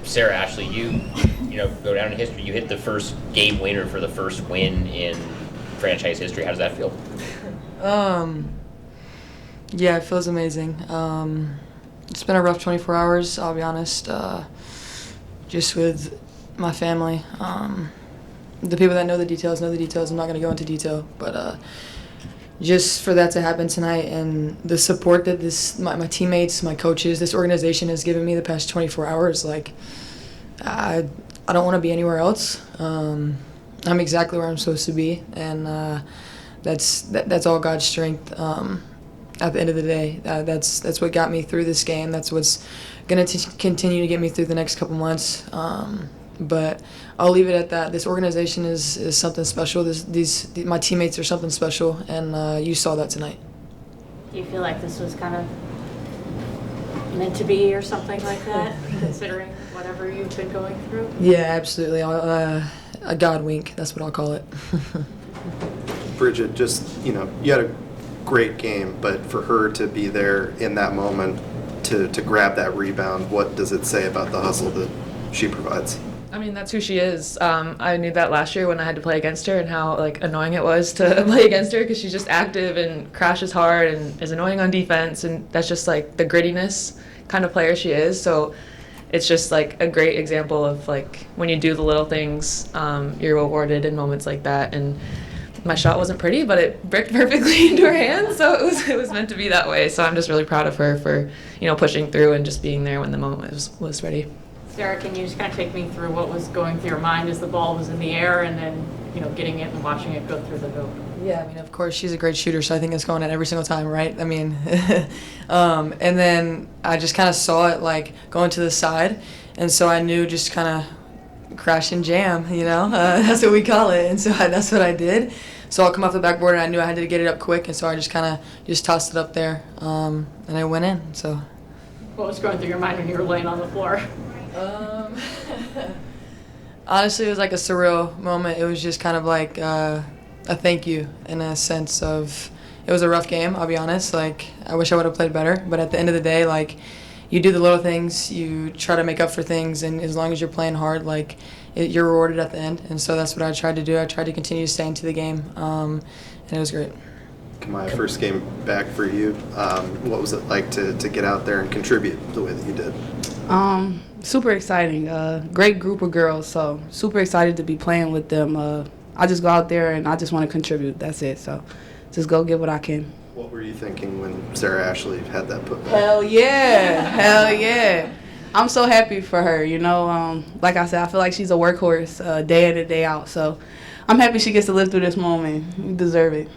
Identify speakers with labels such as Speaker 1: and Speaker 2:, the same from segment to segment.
Speaker 1: Sarah, Ashlee, you know, go down in history. You hit the first game winner for the first win in franchise history. How does that feel?
Speaker 2: Yeah, it feels amazing. It's been a rough 24 hours, I'll be honest, just with my family. The people that know the details know the details. I'm not going to go into detail, but just for that to happen tonight and the support that my teammates, my coaches, this organization has given me the past 24 hours, like, I don't want to be anywhere else. I'm exactly where I'm supposed to be, and that's all God's strength. At the end of the day, that's what got me through this game. That's what's going to continue to get me through the next couple months. But I'll leave it at that. This organization is something special. My teammates are something special, and you saw that tonight.
Speaker 3: Do you feel like this was kind of meant to be or something like that, considering whatever you've been going through?
Speaker 2: Yeah, absolutely. A God wink, that's what I'll call it.
Speaker 4: Bridget, just, you know, you had a great game, but for her to be there in that moment to grab that rebound, what does it say about the hustle that she provides?
Speaker 5: I mean, that's who she is. I knew that last year when I had to play against her and how annoying it was to play against her because she's just active and crashes hard and is annoying on defense, and that's just the grittiness kind of player she is. So it's just a great example of when you do the little things, you're rewarded in moments like that. And my shot wasn't pretty, but it bricked perfectly into her hands, so it was meant to be that way. So I'm just really proud of her for pushing through and just being there when the moment was ready.
Speaker 3: Sarah, can you just kind of take me through what was going through your mind as the ball was in the air and then, getting it and watching it go through the hoop?
Speaker 2: Yeah, I mean, of course, she's a great shooter, so I think it's going in every single time, right? I mean, and then I just kind of saw it, going to the side, and so I knew just kind of crash and jam, that's what we call it, and so that's what I did. So I'll come off the backboard, and I knew I had to get it up quick, and so I just kind of just tossed it up there, and I went in, so.
Speaker 3: What was going through your mind when you were laying on the floor?
Speaker 2: Honestly, it was a surreal moment. It was just kind of a thank you in a sense of, it was a rough game, I'll be honest. I wish I would have played better, but at the end of the day, you do the little things, you try to make up for things, and as long as you're playing hard, you're rewarded at the end. And so that's what I tried to do. I tried to continue to stay into the game, and it was great.
Speaker 4: Kamaya, first game back for you. What was it like to get out there and contribute the way that you did?
Speaker 6: Super exciting. Great group of girls, so super excited to be playing with them. I just go out there and I just want to contribute. That's it. So just go get what I can.
Speaker 4: What were you thinking when Sarah Ashlee had that put back?
Speaker 6: Hell yeah. Hell yeah. I'm so happy for her, Like I said, I feel like she's a workhorse day in and day out. So I'm happy she gets to live through this moment. You deserve it.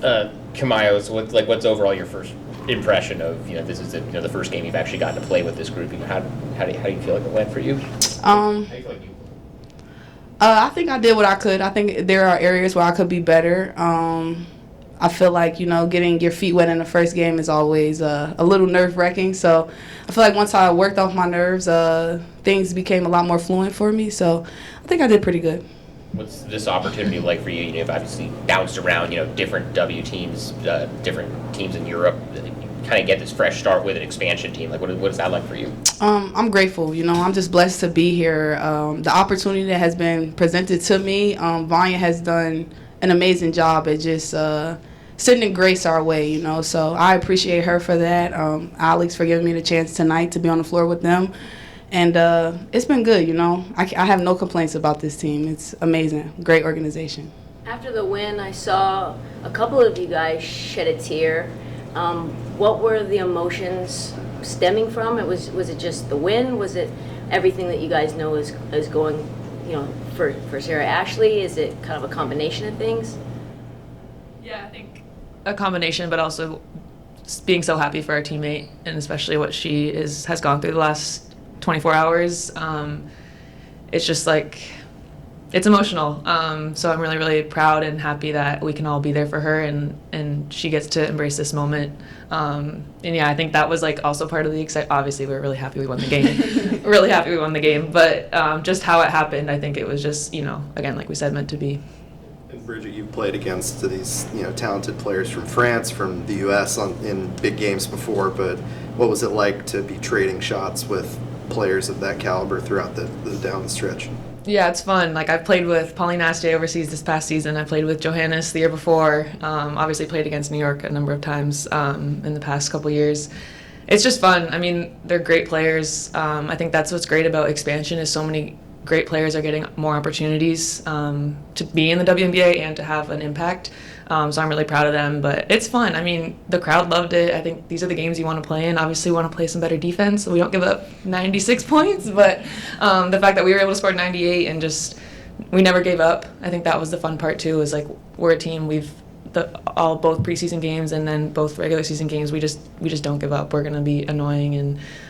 Speaker 1: Kamaya, what's overall your first impression of, this is the first game you've actually gotten to play with this group? How do you feel like it went for you? How do you feel like you?
Speaker 6: I think I did what I could. I think there are areas where I could be better. I feel like, getting your feet wet in the first game is always a little nerve-wracking. So I feel like once I worked off my nerves, things became a lot more fluent for me. So I think I did pretty good.
Speaker 1: What's this opportunity like for you? You've obviously bounced around, different W teams, different teams in Europe. You kind of get this fresh start with an expansion team. What is that like for you? I'm
Speaker 6: grateful. I'm just blessed to be here. The opportunity that has been presented to me, Vanya has done an amazing job at just sending grace our way, So I appreciate her for that. Alex for giving me the chance tonight to be on the floor with them. And it's been good, I have no complaints about this team. It's amazing. Great organization.
Speaker 7: After the win, I saw a couple of you guys shed a tear. What were the emotions stemming from? Was it just the win? Was it everything that you guys know is going, for Sarah Ashlee? Is it kind of a combination of things?
Speaker 5: Yeah, I think a combination, but also being so happy for our teammate, and especially what she has gone through the last 24 hours. It's just it's emotional. So I'm really, really proud and happy that we can all be there for her, and she gets to embrace this moment. And yeah, I think that was also part of the excitement. Obviously, we were really happy we won the game. Really happy we won the game. But just how it happened, I think it was just, again, like we said, meant to be.
Speaker 4: Bridget, you've played against these talented players from France, from the U.S. In big games before, but what was it like to be trading shots with players of that caliber throughout the down the stretch?
Speaker 5: Yeah, it's fun. Like, I've played with Pauline Astray overseas this past season. I played with Johannes the year before. Obviously played against New York a number of times in the past couple years. It's just fun. I mean, they're great players. I think that's what's great about expansion is so many great players are getting more opportunities to be in the WNBA and to have an impact. So I'm really proud of them. But it's fun. I mean, the crowd loved it. I think these are the games you want to play in. Obviously, we want to play some better defense so we don't give up 96 points. But the fact that we were able to score 98 and just we never gave up, I think that was the fun part too, is like we're a team. Both preseason games and then both regular season games, we just don't give up. We're going to be annoying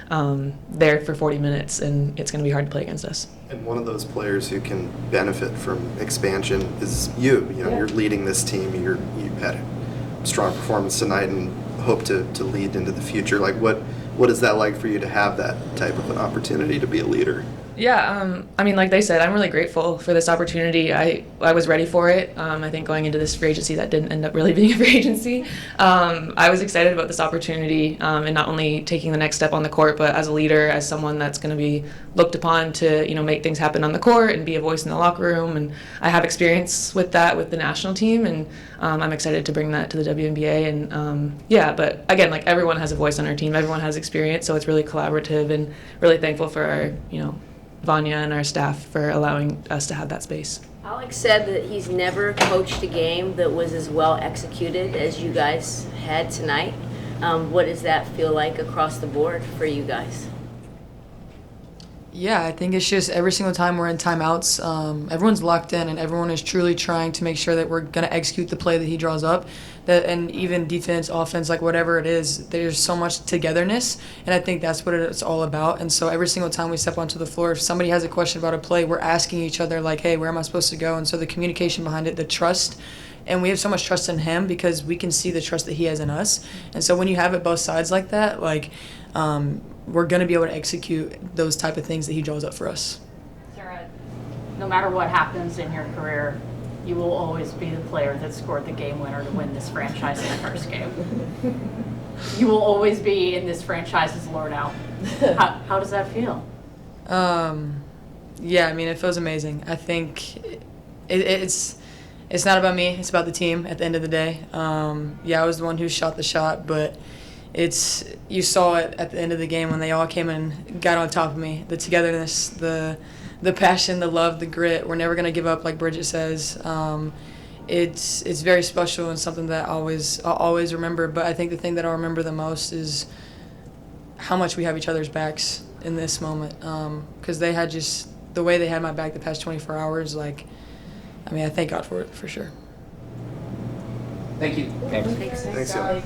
Speaker 5: and there for 40 minutes, and it's going to be hard to play against us.
Speaker 4: And one of those players who can benefit from expansion is you. You're leading this team. You had a strong performance tonight and hope to lead into the future. Like, what is that like for you to have that type of an opportunity to be a leader?
Speaker 5: Yeah, I mean, like they said, I'm really grateful for this opportunity. I was ready for it. I think going into this free agency that didn't end up really being a free agency. I was excited about this opportunity and not only taking the next step on the court, but as a leader, as someone that's going to be looked upon to make things happen on the court and be a voice in the locker room. And I have experience with that with the national team, and I'm excited to bring that to the WNBA. And but again, like everyone has a voice on our team, everyone has experience, so it's really collaborative and really thankful for our Vanya and our staff for allowing us to have that space.
Speaker 7: Alex said that he's never coached a game that was as well executed as you guys had tonight. What does that feel like across the board for you guys?
Speaker 2: Yeah, I think it's just every single time we're in timeouts, everyone's locked in and everyone is truly trying to make sure that we're going to execute the play that he draws up. And even defense, offense, like whatever it is, there's so much togetherness, and I think that's what it's all about. And so every single time we step onto the floor, if somebody has a question about a play, we're asking each other, like, hey, where am I supposed to go? And so the communication behind it, the trust, and we have so much trust in him because we can see the trust that he has in us. And so when you have it both sides like that, like, we're going to be able to execute those type of things that he draws up for us.
Speaker 3: Sarah, no matter what happens in your career, you will always be the player that scored the game winner to win this franchise in the first game. You will always be in this franchise's lord out. How does that feel?
Speaker 2: Yeah, I mean, it feels amazing. I think it's not about me. It's about the team at the end of the day. I was the one who shot the shot, but you saw it at the end of the game when they all came and got on top of me. The togetherness, the passion, the love, the grit. We're never going to give up, like Bridget says. It's very special and something that I'll always remember. But I think the thing that I'll remember the most is how much we have each other's backs in this moment. Because they had just the way they had my back the past 24 hours. Like, I mean, I thank God for it for sure.
Speaker 8: Thank you.
Speaker 1: Thanks.
Speaker 7: Thanks.
Speaker 4: Thanks, y'all.